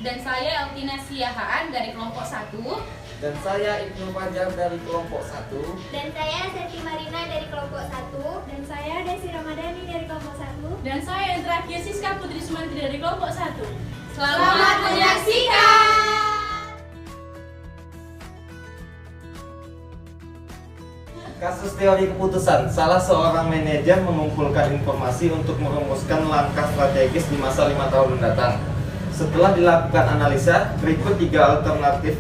Dan saya Eltina Siahaan dari kelompok 1. Dan saya Ibnu Fajar dari kelompok 1. Dan saya Seti Marina dari kelompok 1. Dan saya Desi Ramadhani dari kelompok 1. Dan saya yang terakhir Siska Putri Sumantri dari kelompok 1. Selamat menyaksikan! Kasus teori keputusan. Salah seorang manajer mengumpulkan informasi untuk merumuskan langkah strategis di masa 5 tahun mendatang. Setelah dilakukan analisa, berikut 3 alternatif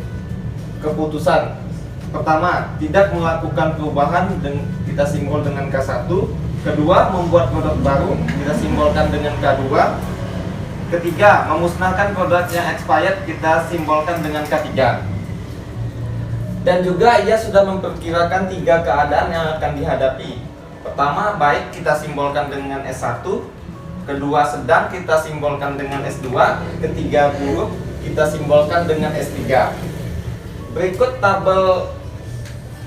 keputusan. Pertama, tidak melakukan perubahan dan kita simbol dengan K1. Kedua, membuat produk baru, kita simbolkan dengan K2. Ketiga, memusnahkan produk yang expired, kita simbolkan dengan K3. Dan juga ia sudah memperkirakan 3 keadaan yang akan dihadapi. Pertama, baik, kita simbolkan dengan S1. Kedua, sedang, kita simbolkan dengan S2. Ketiga, buruk, kita simbolkan dengan S3. Berikut tabel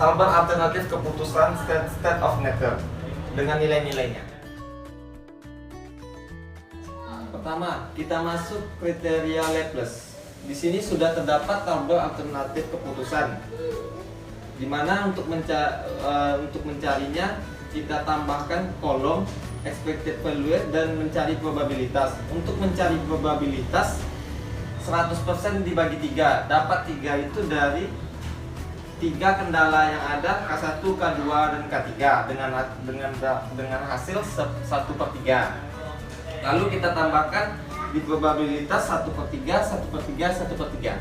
alternatif keputusan state of matter dengan nilai-nilainya. Pertama, kita masuk kriteria Laplace. Di sini sudah terdapat tabel alternatif keputusan. Di mana untuk mencarinya kita tambahkan kolom expected value dan mencari probabilitas. Untuk mencari probabilitas 100% dibagi 3. Dapat 3 itu dari 3 kendala yang ada, K1, K2, dan K3 dengan hasil 1/3. Lalu kita tambahkan di probabilitas 1/3, 1/3, 1/3.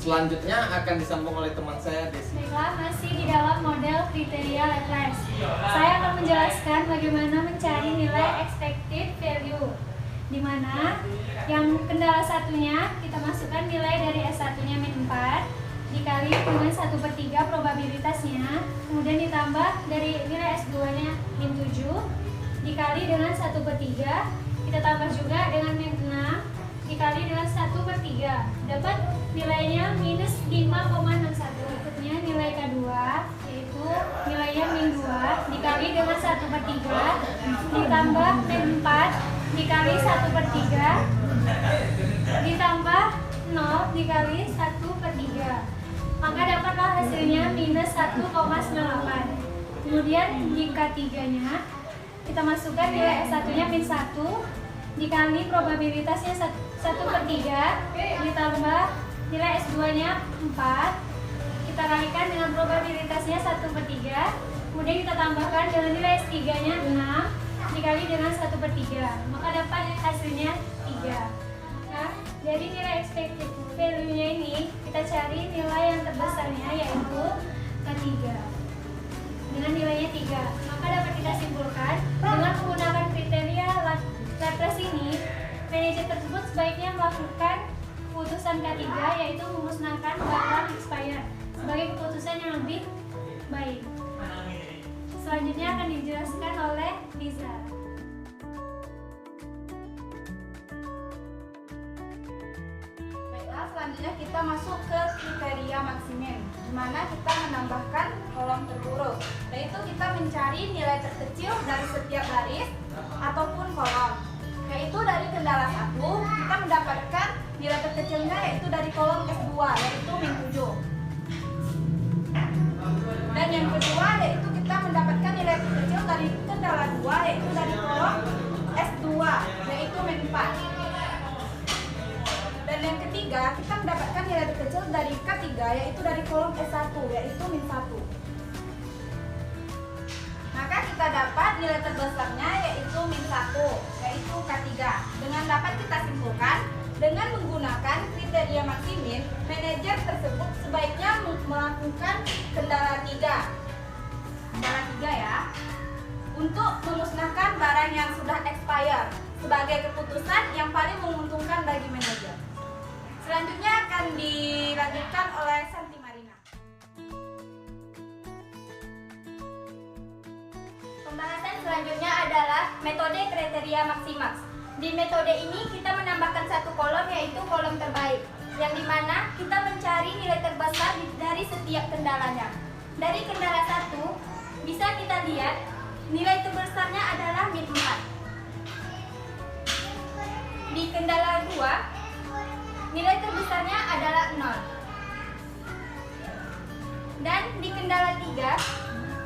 Selanjutnya akan disambung oleh teman saya, Desi. Baiklah, masih di dalam model kriteria Laplace. Saya akan menjelaskan bagaimana mencari nilai expected value, di mana yang kendala satunya kita masukkan nilai dari S1-nya -4 dikali dengan 1/3 probabilitasnya, kemudian ditambah dari nilai S2-nya -7 dikali dengan 1/3, kita tambah juga dengan -6 dikali dengan 1/3, dapat nilainya -5,61. Berikutnya nilai K2, yaitu nilainya -2 dikali dengan 1/3 ditambah -4 dikali 1/3 ditambah 0 dikali 1/3, maka dapatlah hasilnya -1,98. Kemudian di K3-nya kita masukkan nilai S1-nya -1 dikali probabilitasnya 1/3 ditambah nilai S2-nya 4, kita kalikan dengan probabilitasnya 1/3, kemudian kita tambahkan dengan nilai S3-nya 6 dikali dengan 1/3, maka dapat hasilnya 3. Nah, dari nilai expected value-nya ini kita cari nilai yang terbesarnya, yaitu K3 dengan nilainya 3. Maka dapat kita simpulkan dengan menggunakan kriteria Laplace ini, manajer tersebut sebaiknya melakukan keputusan K3, yaitu memusnahkan barang expired sebagai keputusan yang lebih baik. Selanjutnya akan dijelaskan oleh Liza. Baiklah, selanjutnya kita masuk ke kriteria maksimum, di mana kita menambahkan kolom terburuk, yaitu kita mencari nilai terkecil dari setiap baris ataupun kolom. Yaitu dari kendala 1, kita mendapatkan nilai terkecilnya yaitu dari kolom S2, yaitu -7. Dan yang kedua yaitu kita mendapatkan nilai terkecil dari kendala 2, yaitu dari kolom S2, yaitu -4. Dan yang ketiga, kita mendapatkan nilai terkecil dari K3, yaitu dari kolom S1, yaitu -1. Maka kita dapat nilai terbesarnya yaitu -1, yaitu K3. Dengan dapat kita simpulkan, dengan menggunakan kriteria maksimum, manajer tersebut sebaiknya melakukan kendala 3. Kendala 3 ya, untuk memusnahkan barang yang sudah expired sebagai keputusan yang paling menguntungkan bagi manajer. Selanjutnya akan dilanjutkan oleh Santi Marina. Pembahasan selanjutnya adalah metode kriteria maksimal. Di metode ini kita menambahkan satu kolom, yaitu kolom terbaik, yang dimana kita mencari nilai terbesar dari setiap kendalanya. Dari kendala 1 bisa kita lihat nilai terbesarnya adalah -4. Di kendala 2 nilai terbesarnya adalah 0. Dan di kendala 3,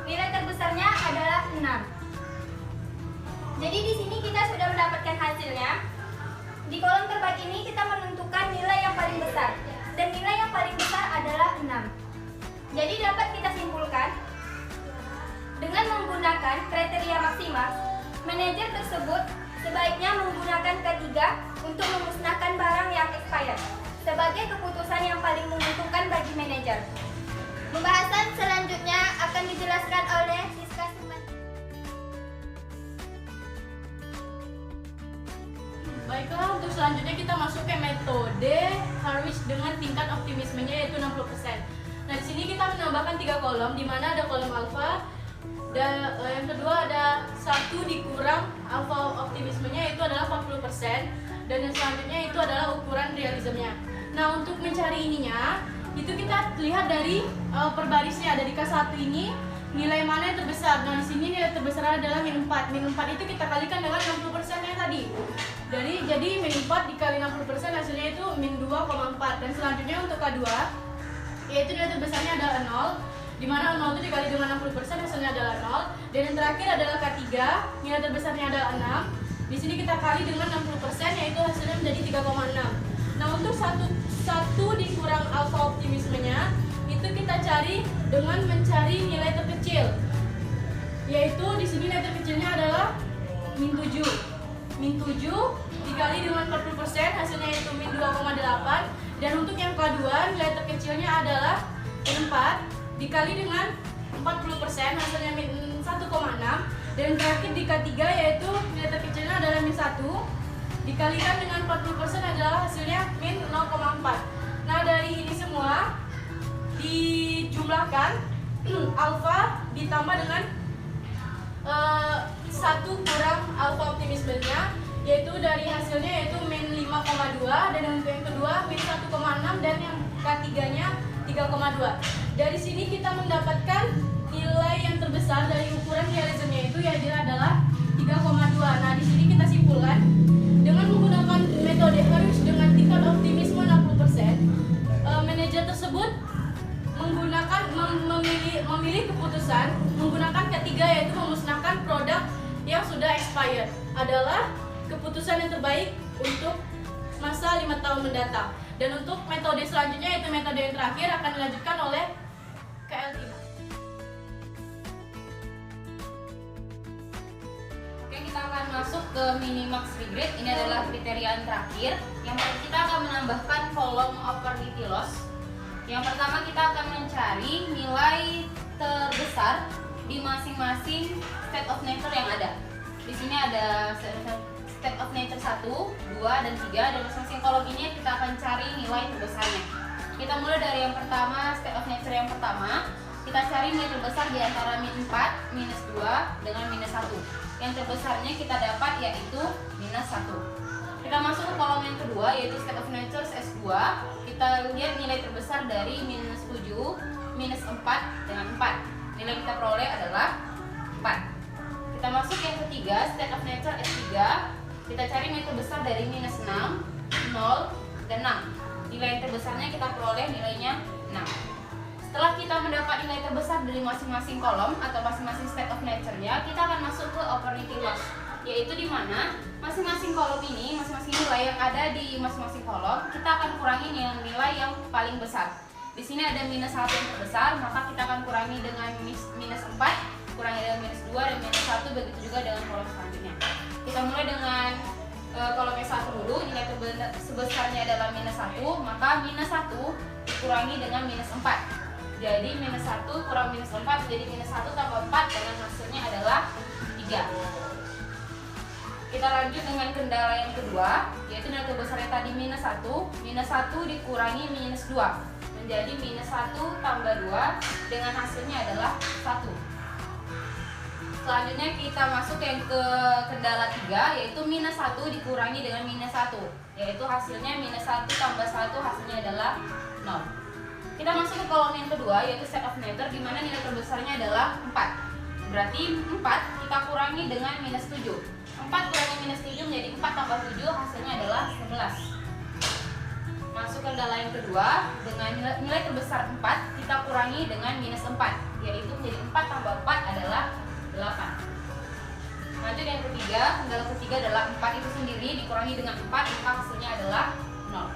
nilai terbesarnya adalah 6. Jadi di sini kita sudah mendapatkan hasilnya. Di kolom terbaik ini kita menentukan nilai yang paling besar, dan nilai yang paling besar adalah 6. Jadi dapat kita simpulkan, dengan menggunakan kriteria Maximax, manajer tersebut sebaiknya menggunakan ketiga untuk memusnahkan barang yang expired sebagai keputusan yang paling menguntungkan bagi manajer. Pembahasan selanjutnya akan dijelaskan oleh Siska Sumantri. Baiklah, untuk selanjutnya kita masuk ke metode Harwich dengan tingkat optimismenya yaitu 60%. Nah, di sini kita menambahkan 3 kolom, di mana ada kolom alfa, dan yang kedua ada 1 dikurang alfa optimismenya itu adalah 40%, dan yang selanjutnya itu adalah ukuran realismenya. Nah, untuk mencari ininya, itu kita lihat dari perbarisnya. Dari K1 ini nilai mana yang terbesar. Nah, di sini nilai terbesar adalah min 4. Min 4 itu kita kalikan dengan 60% yang tadi. Jadi min 4 dikali 60% hasilnya itu min 2,4. Dan selanjutnya untuk K2, yaitu nilai terbesarnya adalah 0. Di mana 0 itu dikali dengan 60% hasilnya adalah 0. Dan yang terakhir adalah K3, nilai terbesarnya adalah 6. Di sini kita kali dengan 60% yaitu hasilnya menjadi 3,6. Nah, untuk satu dikurang alfa optimismenya itu kita cari dengan mencari nilai terkecil. Yaitu di sini nilai terkecilnya adalah min 7. Min 7 dikali dengan 40% hasilnya itu min 2,8. Dan untuk yang K2 nilai terkecilnya adalah min 4 dikali dengan 40% hasilnya min 1,6. Dan yang terakhir di K3 yaitu nilai terkecilnya adalah min 1 dikalikan dengan 40% adalah hasilnya min 0,4. Nah, dari ini semua dijumlahkan alfa ditambah dengan 1 kurang alfa optimismenya, yaitu dari hasilnya yaitu min 5,2, dan untuk yang kedua min 1,6, dan yang K3-nya 3,2. Dari sini kita mendapatkan nilai yang terbesar dari ukuran realismenya itu yaitu adalah 3,2. Nah, di sini kita simpulkan dengan menggunakan metode Harwich dengan tingkat optimisme 60%, manajer tersebut memilih keputusan menggunakan ketiga, yaitu memusnahkan produk yang sudah expired adalah keputusan yang terbaik untuk masa 5 tahun mendatang. Dan untuk metode selanjutnya yaitu metode yang terakhir akan dilanjutkan oleh KL3. Oke, kita akan masuk ke minimax regret. Ini adalah kriteria yang terakhir. Yang pertama kita akan menambahkan kolom opportunity loss. Yang pertama kita akan mencari nilai terbesar di masing-masing state of nature yang ada. Di sini ada state of nature 1, 2, dan 3. Dan masing-masing kolom ini kita akan cari nilai terbesarnya. Kita mulai dari yang pertama, state of nature yang pertama. Kita cari nilai terbesar di antara min 4, minus 2, dengan minus 1. Yang terbesarnya kita dapat yaitu minus 1. Kita masuk ke kolom yang kedua yaitu state of nature S2. Kita lihat nilai terbesar dari minus 7, minus 4, dengan 4. Nilai yang kita peroleh adalah 4. Kita masuk yang ketiga, state of nature S3. Kita cari nilai terbesar dari minus 6, 0, dan 6. Nilai yang terbesarnya kita peroleh nilainya 6. Setelah kita mendapat nilai terbesar dari masing-masing kolom atau masing-masing state of nature-nya, kita akan masuk ke opportunity loss, yaitu di mana masing-masing kolom ini, masing-masing nilai yang ada di masing-masing kolom, kita akan kurangi nilai yang paling besar. Di sini ada minus 1 yang terbesar, maka kita akan kurangi dengan minus 4, kurangi dengan minus 2, dan minus 1, begitu juga dengan kolom selanjutnya. Kita mulai dengan kolom yang 1 dulu, nilai sebesarnya adalah minus 1, maka minus 1 dikurangi dengan minus 4. Jadi minus 1 kurang minus 4 menjadi minus 1 tambah 4, dengan hasilnya adalah 3. Kita lanjut dengan kendala yang kedua, yaitu nilai terbesarnya tadi minus 1. Minus 1 dikurangi minus 2 menjadi minus 1 tambah 2, dengan hasilnya adalah 1. Selanjutnya kita masuk yang ke kendala 3, yaitu minus 1 dikurangi dengan minus 1, yaitu hasilnya minus 1 tambah 1, hasilnya adalah 0. Kita masuk ke kolom yang kedua yaitu state of nature, di mana nilai terbesarnya adalah 4. Berarti 4 kita kurangi dengan minus 7. 4 kurangi minus 7 menjadi 4 tambah 7, hasilnya adalah 11. Masuk kendala yang kedua, dengan nilai terbesar 4 kita kurangi dengan minus 4, yaitu menjadi 4 tambah 4 adalah 8. Lanjut yang ketiga, kendala ketiga adalah 4 itu sendiri dikurangi dengan 4, maka hasilnya adalah 0.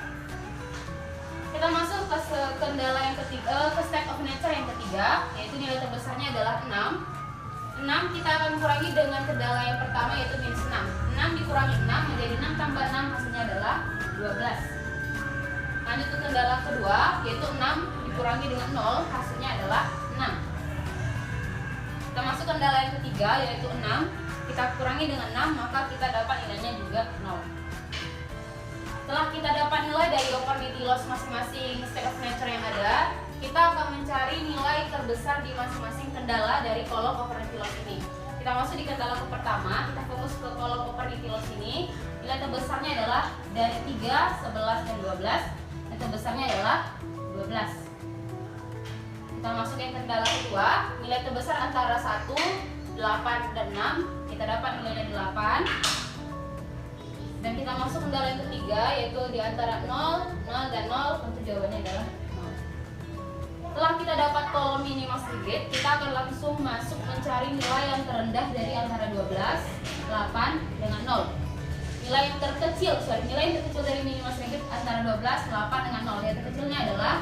Kita masuk ke kendala yang ketiga, ke state of nature yang ketiga, yaitu nilai terbesarnya adalah 6. 6 kita akan kurangi dengan kendala yang pertama, yaitu minus 6. 6 dikurangi 6 menjadi 6 tambah 6, hasilnya adalah 12. Lanjut ke kendala kedua, yaitu 6 dikurangi dengan 0, hasilnya adalah 6. Kita masuk kendala yang ketiga, yaitu 6. Kita kurangi dengan 6, maka kita dapat nilainya juga 0. Setelah kita dapat nilai dari opportunity loss masing-masing state of nature yang ada, kita akan mencari nilai terbesar di masing-masing kendala dari kolom opportunity loss ini. Kita masuk di kendala ke pertama, kita fokus ke kolom opportunity loss ini. Nilai terbesarnya adalah dari 3, 11, dan 12. Nilai terbesarnya adalah 12. Kita masuk yang kendala kedua, nilai terbesar antara 1, 8, dan 6. Kita dapat nilainya 8. Dan kita masuk kendala yang ketiga, yaitu di antara 0, 0, dan 0, tentu jawabannya adalah 0. Setelah kita dapat kolom minimal regret, kita akan langsung masuk mencari nilai yang terendah dari antara 12, 8, dengan 0. Nilai yang terkecil dari minimal regret antara 12, 8, dengan 0. Nilai terkecilnya adalah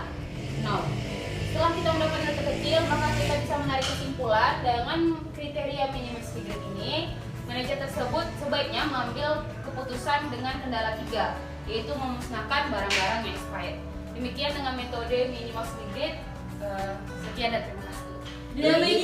0. Setelah kita mendapat nilai terkecil, maka kita bisa menarik kesimpulan dengan kriteria minimal regret ini. Manajer tersebut sebaiknya mengambil keputusan dengan kendala 3, yaitu memusnahkan barang-barang yang expired. Demikian dengan metode minimal regret. Sekian dan terima kasih. Dinamika